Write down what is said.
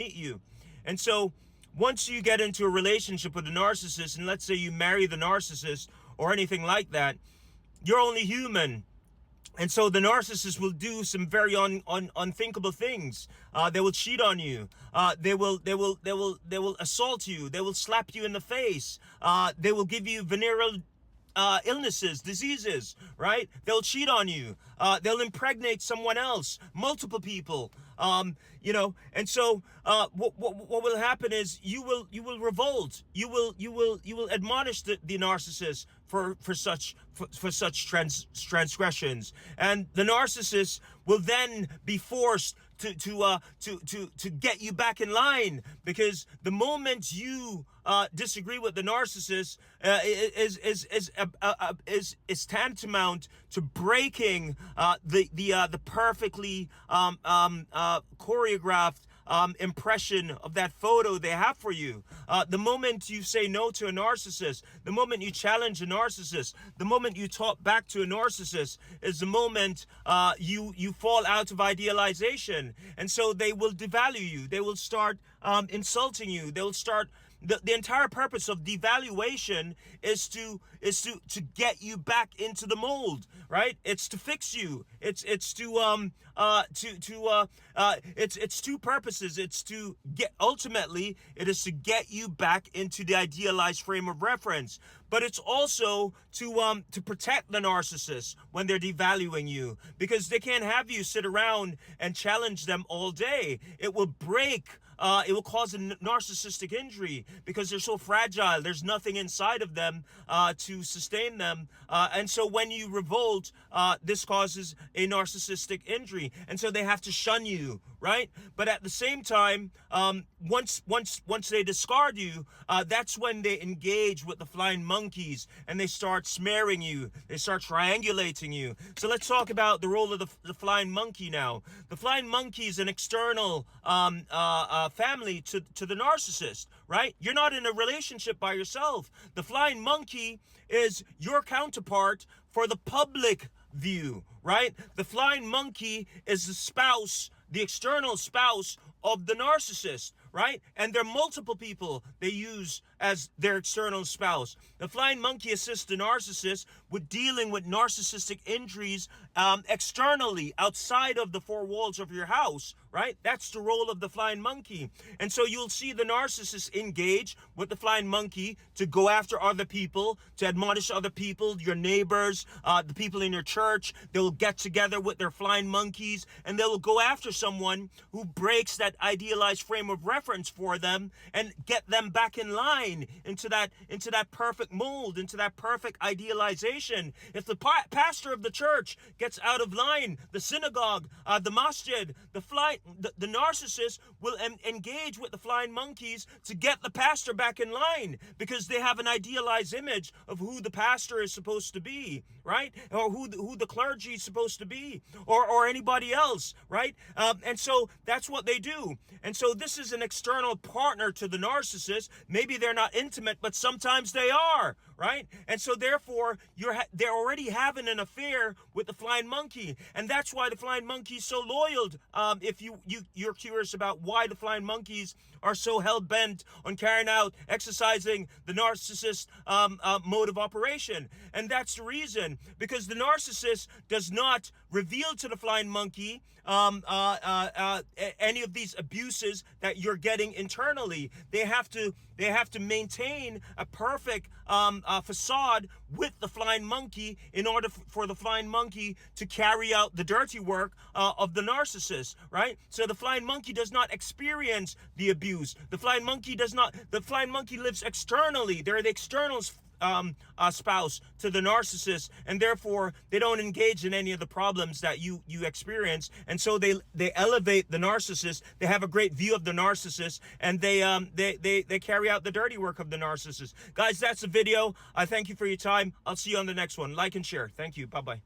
meet you. And so once you get into a relationship with a narcissist, and let's say you marry the narcissist or anything like that, you're only human. And so the narcissist will do some very unthinkable things. They will cheat on you. They will assault you. They will slap you in the face. They will give you venereal illnesses, diseases, right? They'll cheat on you. They'll impregnate someone else, multiple people. And so what will happen is you will revolt. You will admonish the narcissist for such transgressions, and the narcissist will then be forced to get you back in line, because the moment you disagree with the narcissist is tantamount to breaking the perfectly choreographed impression of that photo they have for you. The moment you say no to a narcissist, the moment you challenge a narcissist, the moment you talk back to a narcissist, is the moment you fall out of idealization. And so they will devalue you. They will start insulting you. They will start. The entire purpose of devaluation is to get you back into the mold, right? It's to fix you. It's two purposes. It's to get, ultimately it is to get you back into the idealized frame of reference. But it's also to protect the narcissist when they're devaluing you, because they can't have you sit around and challenge them all day. It will break. It will cause a narcissistic injury because they're so fragile. There's nothing inside of them to sustain them. And so when you revolt, this causes a narcissistic injury. And so they have to shun you, right? But at the same time, once they discard you, that's when they engage with the flying monkeys and they start smearing you. They start triangulating you. So let's talk about the role of the flying monkey now. The flying monkey is an external family to the narcissist, right? You're not in a relationship by yourself. The flying monkey is your counterpart for the public view, right? The flying monkey is the spouse, the external spouse of the narcissist, right? And there are multiple people they use as their external spouse. The flying monkey assists the narcissist with dealing with narcissistic injuries externally, outside of the four walls of your house, right? That's the role of the flying monkey. And so you'll see the narcissist engage with the flying monkey to go after other people, to admonish other people, your neighbors, the people in your church. They'll get together with their flying monkeys and they will go after someone who breaks that idealized frame of reference for them and get them back in line into that perfect mold, into that perfect idealization. If the pastor of the church gets out of line, the synagogue, the masjid, the narcissist will engage with the flying monkeys to get the pastor back in line, because they have an idealized image of who the pastor is supposed to be, right? Or who the clergy is supposed to be, or anybody else, right? And so that's what they do. And so this is an external partner to the narcissist. Maybe they're not intimate, but sometimes they are, right? And so therefore they're already having an affair with the flying monkey, and that's why the flying monkey is so loyal. If you're curious about why the flying monkeys are so hell-bent on exercising the narcissist mode of operation. And that's the reason, because the narcissist does not reveal to the flying monkey any of these abuses that you're getting internally. They have to maintain a perfect facade with the flying monkey in order for the flying monkey to carry out the dirty work of the narcissist, right? So the flying monkey does not experience the abuse. The flying monkey lives externally. They're the external spouse to the narcissist, and therefore they don't engage in any of the problems that you experience. And so they elevate the narcissist. They have a great view of the narcissist, and they carry out the dirty work of the narcissist. Guys, that's the video. I thank you for your time. I'll see you on the next one. Like and share. Thank you. Bye-bye.